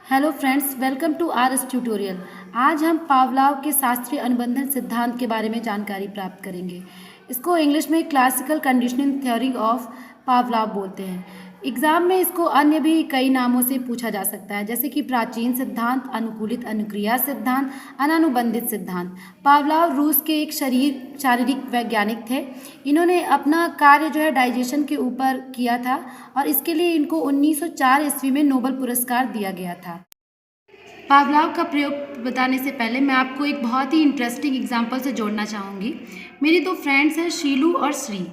Hello friends, welcome to our tutorial. आज हम पावलाव के शास्त्रीय अनुबंधन सिद्धांत के बारे में जानकारी प्राप्त करेंगे। इसको इंग्लिश में क्लासिकल कंडीशनिंग थ्योरी ऑफ पावलाव बोलते हैं। एग्जाम में इसको अन्य भी कई नामों से पूछा जा सकता है, जैसे कि प्राचीन सिद्धांत, अनुकूलित अनुक्रिया सिद्धांत, अनानुबंधित सिद्धांत। पावलाव रूस के एक शारीरिक वैज्ञानिक थे। इन्होंने अपना कार्य जो है डाइजेशन के ऊपर किया था और इसके लिए इनको 1904 ईस्वी में नोबेल पुरस्कार दिया गया था। पावलाव का प्रयोग बताने से पहले मैं आपको एक बहुत ही इंटरेस्टिंग एग्जाम्पल से जोड़ना चाहूँगी। मेरी दो फ्रेंड्स हैं, शीलू और श्री।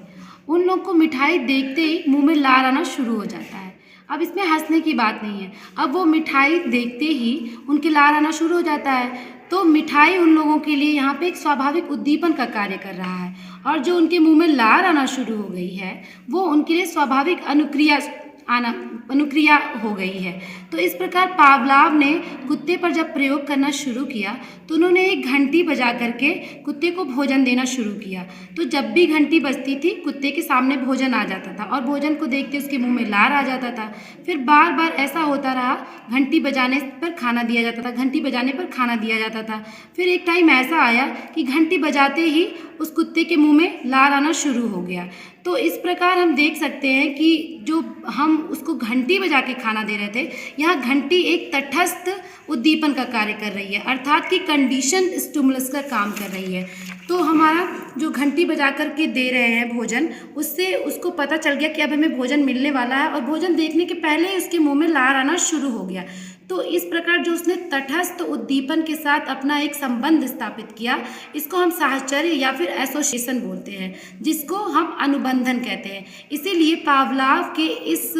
उन लोग को मिठाई देखते ही मुंह में लार आना शुरू हो जाता है। अब इसमें हंसने की बात नहीं है। अब वो मिठाई देखते ही उनके लार आना शुरू हो जाता है, तो मिठाई उन लोगों के लिए यहाँ पे एक स्वाभाविक उद्दीपन का कार्य कर रहा है, और जो उनके मुंह में लार आना शुरू हो गई है वो उनके लिए स्वाभाविक अनुक्रिया हो गई है। तो इस प्रकार पावलाव ने कुत्ते पर जब प्रयोग करना शुरू किया तो उन्होंने एक घंटी बजा करके कुत्ते को भोजन देना शुरू किया। तो जब भी घंटी बजती थी कुत्ते के सामने भोजन आ जाता था और भोजन को देखते उसके मुंह में लार आ जाता था। फिर बार बार ऐसा होता रहा, घंटी बजाने पर खाना दिया जाता था, घंटी बजाने पर खाना दिया जाता था। फिर एक टाइम ऐसा आया कि घंटी बजाते ही उस कुत्ते के मुंह में लार आना शुरू हो गया। तो इस प्रकार हम देख सकते हैं कि जो हम उसको घंटी बजा के खाना दे रहे थे, यहाँ घंटी एक तटस्थ उद्दीपन का कार्य कर रही है, अर्थात कि कंडीशन स्टिमुलस का काम कर रही है। तो हमारा जो घंटी बजा कर के दे रहे हैं भोजन, उससे उसको पता चल गया कि अब हमें भोजन मिलने वाला है, और भोजन देखने के पहले ही उसके मुंह में लार आना शुरू हो गया। तो इस प्रकार जो उसने तटस्थ उद्दीपन के साथ अपना एक संबंध स्थापित किया, इसको हम साहचर्य या फिर एसोसिएशन बोलते हैं, जिसको हम अनुबंधन कहते हैं। इसीलिए पावलाव के इस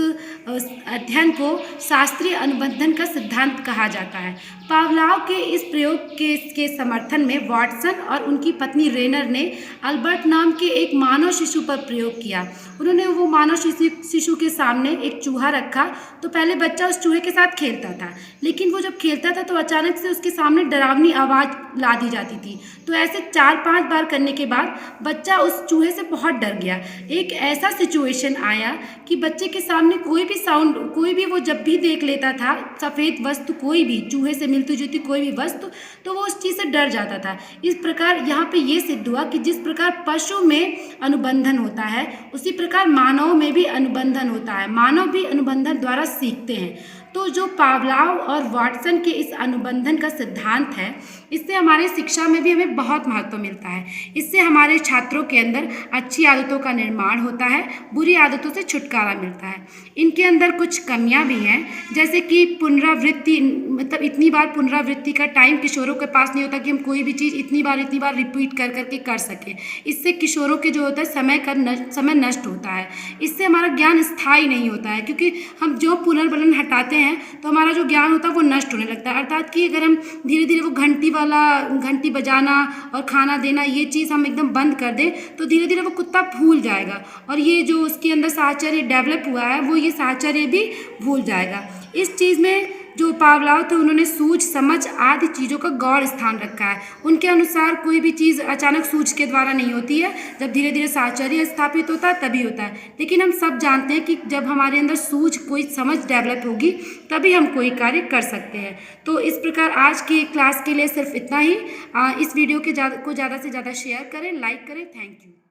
अध्ययन को शास्त्रीय अनुबंधन का सिद्धांत कहा जाता है। पावलाव के इस प्रयोग के समर्थन में वाटसन और उनकी पत्नी रेनर ने अल्बर्ट नाम के एक मानव शिशु पर प्रयोग किया। उन्होंने वो मानव शिशु के सामने एक चूहा रखा। तो पहले बच्चा उस चूहे के साथ खेलता था, लेकिन वो जब खेलता था तो अचानक से उसके सामने डरावनी आवाज़ ला दी जाती थी। तो ऐसे 4-5 बार करने के बाद बच्चा उस चूहे से बहुत डर गया। एक ऐसा सिचुएशन आया कि बच्चे के सामने कोई भी साउंड, कोई भी वो जब भी देख लेता था सफ़ेद वस्तु, कोई भी चूहे से मिलती जुलती कोई भी वस्तु, तो वो उस चीज़ से डर जाता था। इस प्रकार यहाँ पे ये सिद्ध हुआ कि जिस प्रकार पशु में अनुबंधन होता है, उसी प्रकार मानव में भी अनुबंधन होता है। मानव भी अनुबंधन द्वारा सीखते हैं। तो जो पावलाव और वाटसन के इस अनुबंधन का सिद्धांत है, इससे हमारे शिक्षा में भी हमें बहुत महत्व मिलता है। इससे हमारे छात्रों के अंदर अच्छी आदतों का निर्माण होता है, बुरी आदतों से छुटकारा मिलता है। इनके अंदर कुछ कमियां भी हैं, जैसे कि पुनरावृत्ति, मतलब इतनी बार पुनरावृत्ति का टाइम किशोरों के पास नहीं होता कि हम कोई भी चीज़ इतनी बार रिपीट कर करके कर सकें। इससे किशोरों के जो होता है समय नष्ट होता है। इससे हमारा ज्ञान स्थायी नहीं होता है, क्योंकि हम जो पुनर्बलन हटाते हैं तो हमारा जो ज्ञान होता है वो नष्ट होने लगता है। अर्थात कि अगर हम धीरे धीरे वो घंटी बजाना और खाना देना, ये चीज़ हम एकदम बंद कर दें, तो धीरे धीरे वो कुत्ता भूल जाएगा, और ये जो उसके अंदर साहचर्य डेवलप हुआ है वो ये साहचर्य भी भूल जाएगा। इस चीज़ में जो पावलाव थे उन्होंने सूझ समझ आदि चीज़ों का गौड़ स्थान रखा है। उनके अनुसार कोई भी चीज़ अचानक सूझ के द्वारा नहीं होती है, जब धीरे धीरे साहचर्य स्थापित होता है तभी होता है। लेकिन हम सब जानते हैं कि जब हमारे अंदर सूझ, कोई समझ डेवलप होगी तभी हम कोई कार्य कर सकते हैं। तो इस प्रकार आज की क्लास के लिए सिर्फ इतना ही। इस वीडियो को ज़्यादा से ज़्यादा शेयर करें, लाइक करें। Thank you.